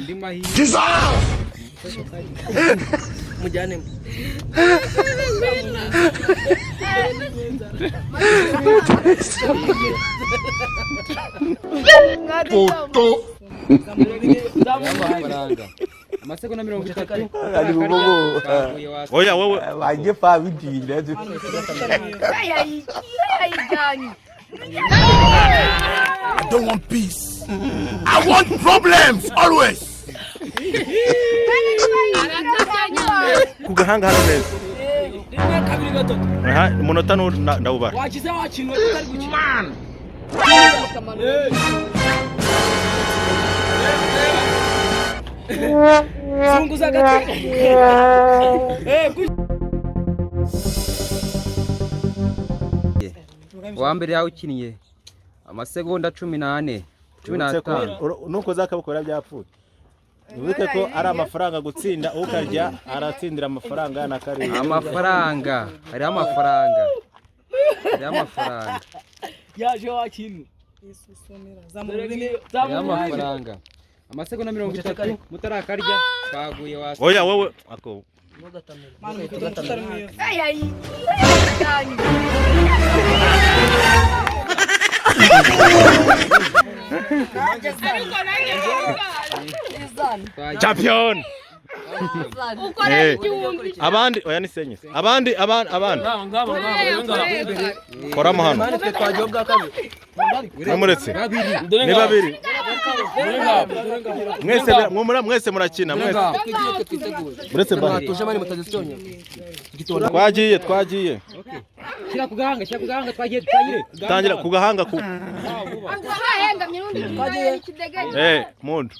Ndi mahi. Mujane. Foto. Amasegonda 30. Ali bubogo. Oya wewe Waje fa bidile. I don't want peace. I want problems always. kugahanga hano neza. Aha umunota ndawubara. Wakize wakinwe tutari gukina. Zunguza gataka. Wa mbere yawe ukiniye amasegonda 14 15 nuko zakabukora byapfuye. Nibuke ko ari amafaranga gutsinda ukarya aratsindira amafaranga na kare. Amafaranga ari amafaranga. Yaje wakinwe. Amafaranga. Amasegonda 30 mutarakarya baguye wasi. Oya wewe ako. Champion. Abandi oya nisenye. Abandi. Kora muhano. Namuretse. Ni babiri. Mwese murakina mwese. Muretse bari. Twagiye. Shira kugahanga twagiye. Tangira kugahanga ku. Mundu.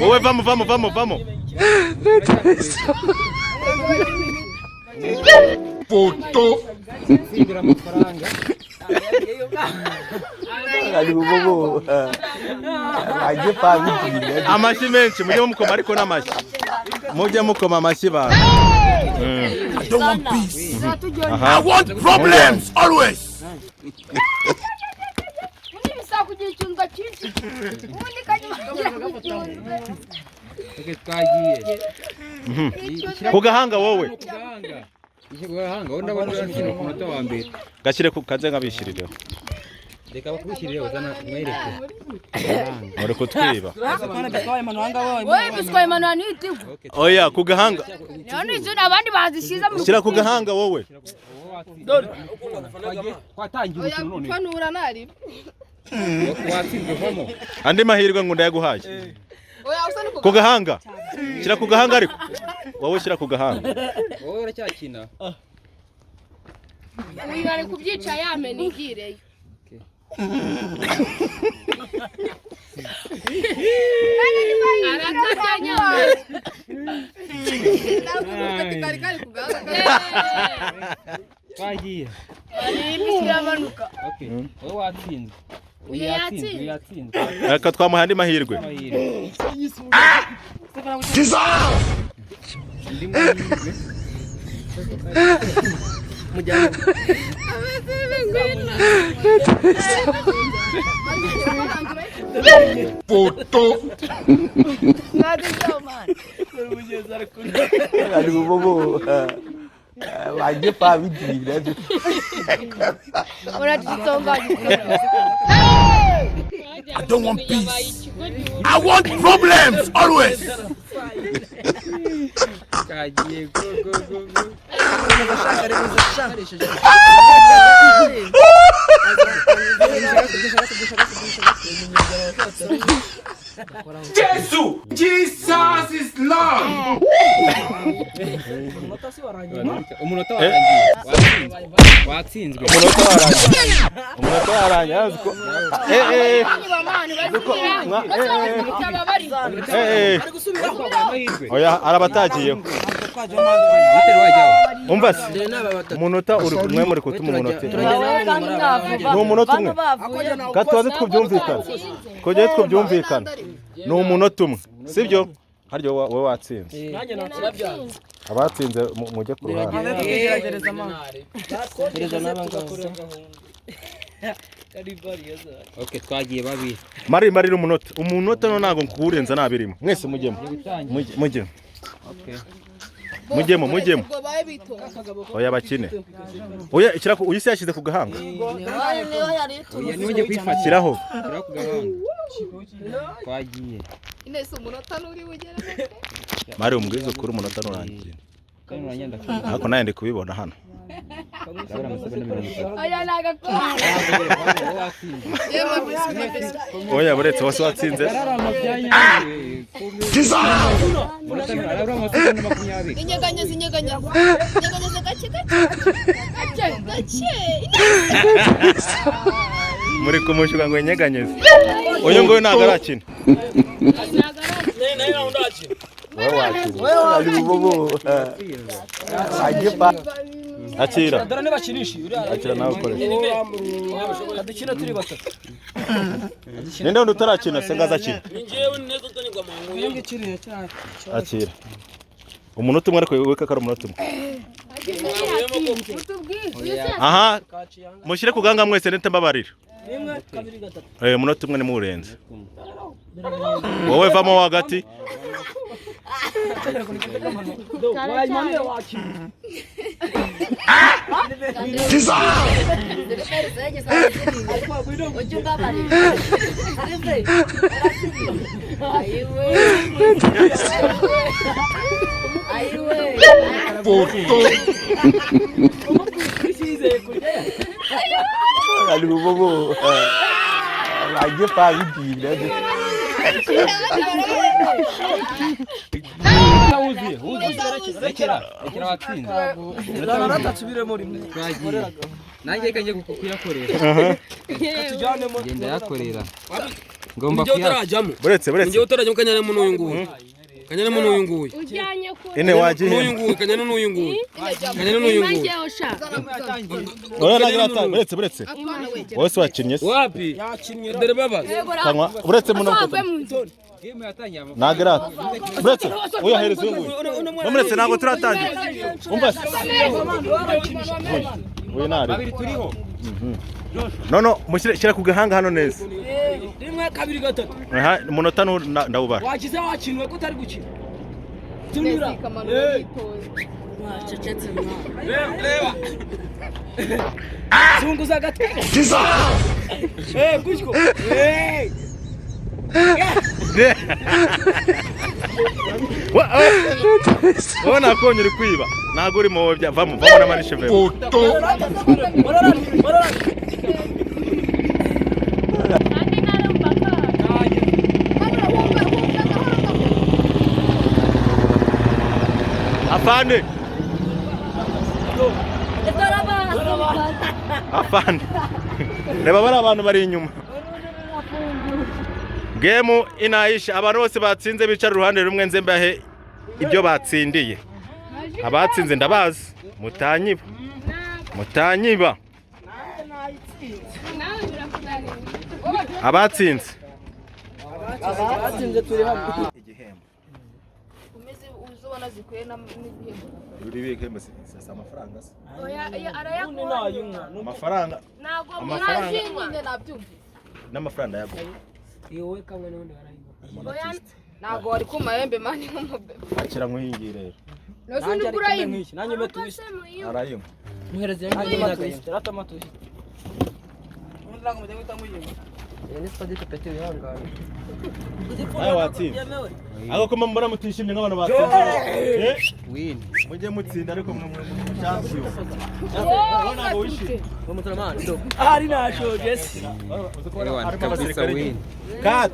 Owe vamos. Foto. Sindira amafaranga. Ali bubogo. Waje fa bidile. Amashi menshi mujye mukoma ariko namashi. Mujye mukoma amashi ba. I don't want peace. I want problems always. Kugahanga wowe. Kugahanga onda bakina ku munota wa mbere. Gashire ku kaze ngabishirire. Reka bakubishirire uzana mwereke. Ore kutwiba. Wowe biswaye manani itigo. Oya kugahanga. None izo abandi bazishiza mu. Shira kugahanga wowe. Kwatangira ikintu none. Kwanura nari. Watsinze vamo. Andi mahirwe ngo ndayaguhaye. Oya usani kugahanga. Shira kugahanga ariko. Wowe shira kugahanga. Wowe uracyakina. Uyu ari kubyica yamene igireye. Twagiye. Okay. Wowe watsinze. Uyatsinze. Aka twamuha andi mahirwe. Ndi mahirwe. Mujane. Foto. Ali bubogo. Waje fa bidile. I don't want peace. I want problems always. Kagiye go. Jesus is Lord. Umunota warangiye. Watsinzwe. Umunota warangiye. Oya arabatagiye. Umva se. Umunota uri kumwe muri kutuma umunota. Ni umunota umwe. Gatoze twubyumvikana. Kujye twubyumvikana. Ni umunota umwe. Sibyo? Haryo wowe watsinze. Nanjye nakira byanze. abatsinze mujye ku ruhande. Gerageza amani. Gerageza n'abangaba. Okay, twagiye babiri. Mari umunota no nago kurenza nabirimo. Mwese mujyemo. Mujyemo. Okay. Mujyemo. Oya bakine. Oya ikira ko uyise yashize ku gahanga. Oya niwe ngiye kwifatiraho. Kira ku gahanga. Twagiye. Inese umunota nuri bugera. Mari umubwizo kuri umunota nurangiye. Kandi uranyenda ko. Ako naye ndi kubibona hano. Oya nagakora. Oya buretse wose watsinze. Inyeganya gake. Muri kumushuka ngo inyeganyeze. Uyu ngo ntago arakina. Wewe ali bobo. Agipa. Akira. Dore bakinisha. Akira nawe ukore. Kadukina turi batatu. Ninde wundi utarakina sengaza akina. Ninjewe neza utanirwa mangu. Yenge kiriye cyane. Akira. Umunota umwe ariko weka kare umunota umwe. Aha. Mushire kuganga mwese nete mbabarira. Rimwe kabiri gatatu. Umunota umwe ni murenze. Wowe vamo hagati. Rekera watsinze. Nanjye kanje kuyakorera. Tujyanemo. Genda yakorera. Ngomba kuyajamo. Buretse. Ngiye utarajya kanyana mu n'uyu nguyu. Kanyana mu n'uyu nguyu. Ujyanye ko. Ene wagiye. N'uyu nguyu kanyana n'uyu nguyu. Kanyana n'uyu nguyu. Oya nagira buretse. Wose wakinnye se. Wapi? Yakinnye dore baba. Kanwa buretse muno. Nagira. Buretse. Oya hereze ngo. Nomuretse nago turatangira. Umva se. Oya nari. Babiri turiho. No mushyira ku gahanga hano neza. Rimwe kabiri gatatu. Aha umunota ndawubara. Wakize wakinwe ko utari gukina. Tunira. Wacecetse Reba. Zunguza gatwe. Gutyo. Wowe nakonye uri kwiba ntago uri mu vamo na manishe vemo. Afande. Afande. Reba bari abantu bari inyuma. Game inaisha abantu bose batsinze bicara uruhande rumwe nze mbahe ibyo batsindiye. Abatsinze ndabazi mutanyiba. Abatsinze turi hamwe. umeze uzobona zikuye n'ibihembo. Uri bigeme sasa amafaranga se. Oya arayakura. Amafaranga. Nago mwazinye nabyumva. N'amafaranga yago. Yewe kamwe n'undi barayiba. Oya nago ari ku mahembe mani nk'umubebe. Akira nkuhingiye rero. Nozundi kurayimo. Nanjye metubise. Arayimo. Muhereze yanjye matubise. Ratamatubise. Undi nango mujye gutamuje. Ni spadite pete yangana. Ayo watsinze. Ako kuma mbona mutishimye nk'abantu batsinze. Win. Mujye mutsinda ariko mu champion. Nago wishije. Bamutamana. Ari nasho Jesse. Kabisa win. Cut.